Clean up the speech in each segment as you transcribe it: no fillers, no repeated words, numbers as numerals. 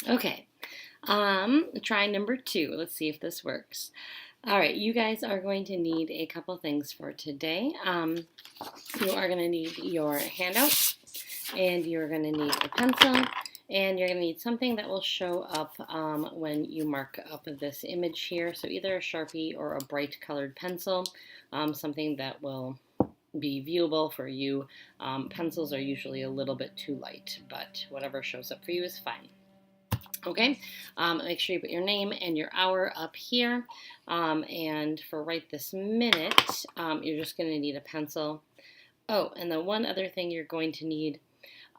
Okay, try number two. Let's see if this works. All right, you guys are going to need a couple things for today. You are going to need your handout, and you're going to need a pencil, and you're going to need something that will show up when you mark up this image here. So either a Sharpie or a bright colored pencil, something that will be viewable for you. Pencils are usually a little bit too light, but whatever shows up for you is fine. Okay, make sure you put your name and your hour up here. And for right this minute, you're just going to need a pencil. Oh, and the one other thing you're going to need,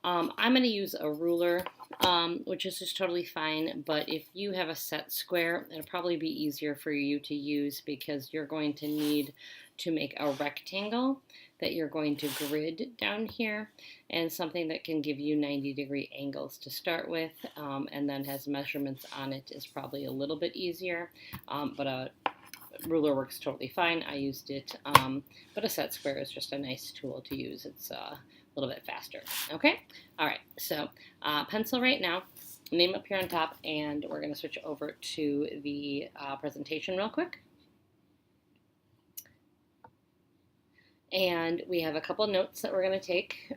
I'm going to use a ruler, which is just totally fine. But if you have a set square, it'll probably be easier for you to use because you're going to need to make a rectangle that you're going to grid down here, and something that can give you 90-degree angles to start with, and then has measurements on it is probably a little bit easier, but a ruler works totally fine. I used it, but a set square is just a nice tool to use. It's a little bit faster. Okay? All right, so pencil right now, name up here on top, and we're going to switch over to the presentation real quick. And we have a couple notes that we're going to take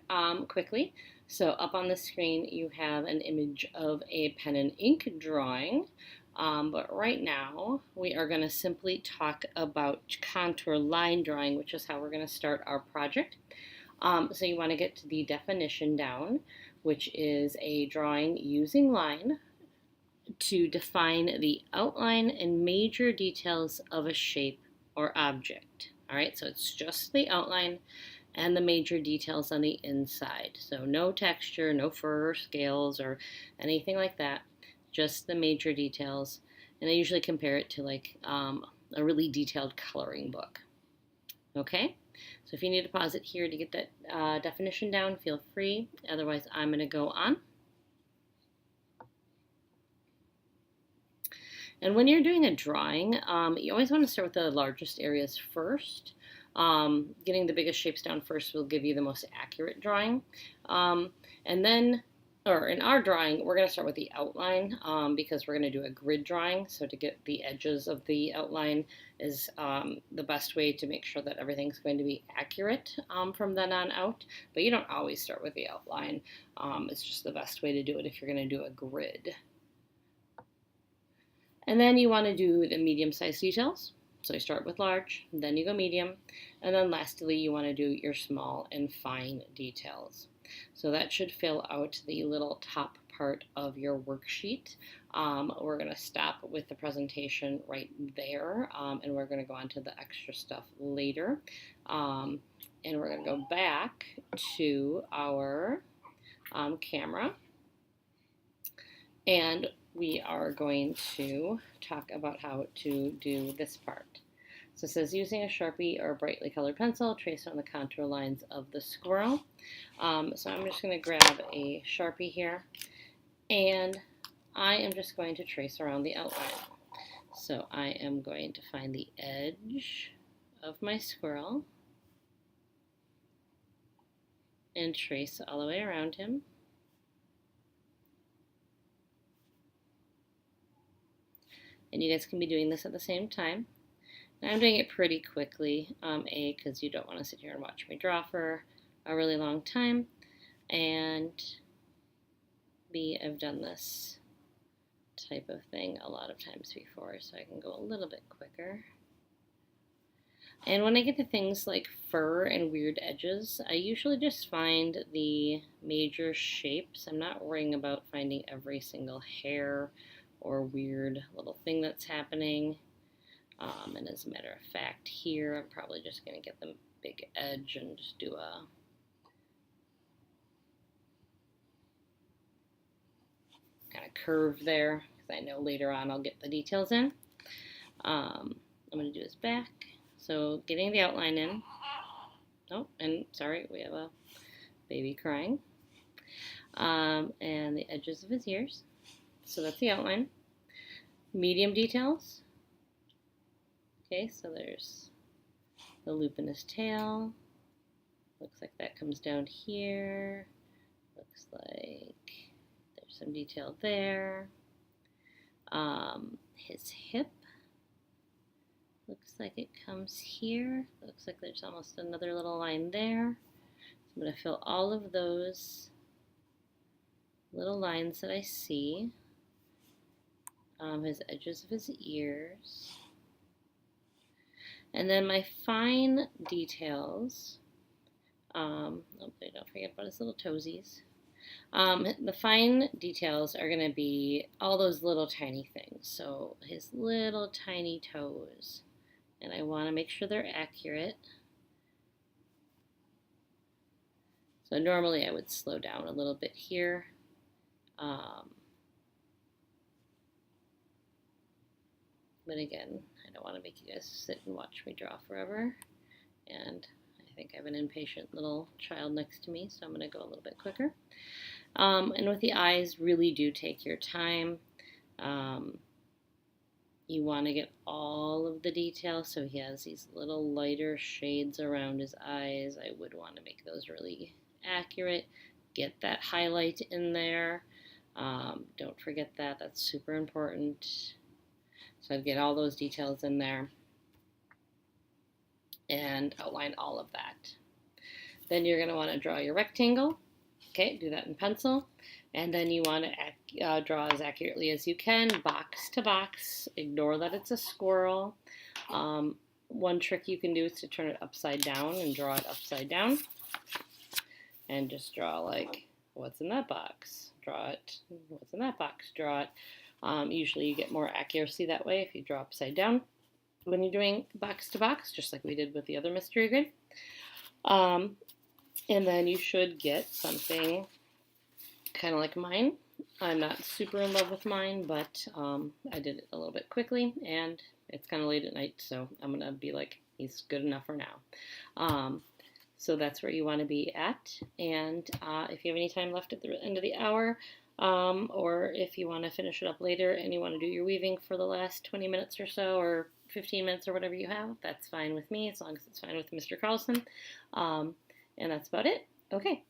quickly. So up on the screen, you have an image of a pen and ink drawing. But right now, we are going to simply talk about contour line drawing, which is how we're going to start our project. So you want to get to the definition down, which is a drawing using line to define the outline and major details of a shape or object. All right, so it's just the outline and the major details on the inside. So no texture, no fur or scales or anything like that, just the major details. And I usually compare it to like a really detailed coloring book. Okay, so if you need to pause it here to get that definition down, feel free. Otherwise, I'm going to go on. And when you're doing a drawing, you always want to start with the largest areas first. Getting the biggest shapes down first will give you the most accurate drawing. And then, or in our drawing, we're going to start with the outline because we're going to do a grid drawing. So to get the edges of the outline is the best way to make sure that everything's going to be accurate from then on out. But you don't always start with the outline. It's just the best way to do it if you're going to do a grid. And then you want to do the medium-sized details. So you start with large, then you go medium, and then lastly you want to do your small and fine details. So that should fill out the little top part of your worksheet. We're going to stop with the presentation right there, and we're going to go on to the extra stuff later. And we're going to go back to our camera, and we are going to talk about how to do this part. So it says using a Sharpie or a brightly colored pencil, trace on the contour lines of the squirrel. So I'm just going to grab a Sharpie here, and I am just going to trace around the outline. So I am going to find the edge of my squirrel and trace all the way around him. And you guys can be doing this at the same time. And I'm doing it pretty quickly, A, because you don't want to sit here and watch me draw for a really long time, and B, I've done this type of thing a lot of times before, so I can go a little bit quicker. And when I get to things like fur and weird edges, I usually just find the major shapes. I'm not worrying about finding every single hair or weird little thing that's happening. And as a matter of fact, here I'm probably just going to get the big edge and just do a kind of curve there, because I know later on I'll get the details in. I'm going to do his back. So getting the outline in. Oh, and sorry, we have a baby crying. And the edges of his ears. So that's the outline. Medium details. Okay, so there's the loop in his tail. Looks like that comes down here. Looks like there's some detail there. His hip looks like it comes here. Looks like there's almost another little line there. So I'm going to fill all of those little lines that I see. His edges of his ears. And then my fine details, don't forget about his little toesies. The fine details are going to be all those little tiny things. So his little tiny toes. And I want to make sure they're accurate. So normally I would slow down a little bit here. But again, I don't want to make you guys sit and watch me draw forever. And I think I have an impatient little child next to me, so I'm going to go a little bit quicker. And with the eyes, really do take your time. You want to get all of the details. So he has these little lighter shades around his eyes. I would want to make those really accurate. Get that highlight in there. Don't forget that. That's super important. So I'd get all those details in there and outline all of that. Then you're going to want to draw your rectangle. Okay, do that in pencil. And then you want to draw as accurately as you can, box to box. Ignore that it's a squirrel. One trick you can do is to turn it upside down and draw it upside down. And just draw like, what's in that box? Draw it. What's in that box? Draw it. Usually you get more accuracy that way if you draw upside down when you're doing box to box, just like we did with the other mystery grid. And then you should get something kind of like mine. I'm not super in love with mine, but I did it a little bit quickly, and it's kind of late at night, so I'm going to be like, he's good enough for now. So that's where you want to be at. And if you have any time left at the end of the hour, or if you want to finish it up later and you want to do your weaving for the last 20 minutes or so, or 15 minutes or whatever you have, that's fine with me, as long as it's fine with Mr. Carlson. And that's about it. Okay.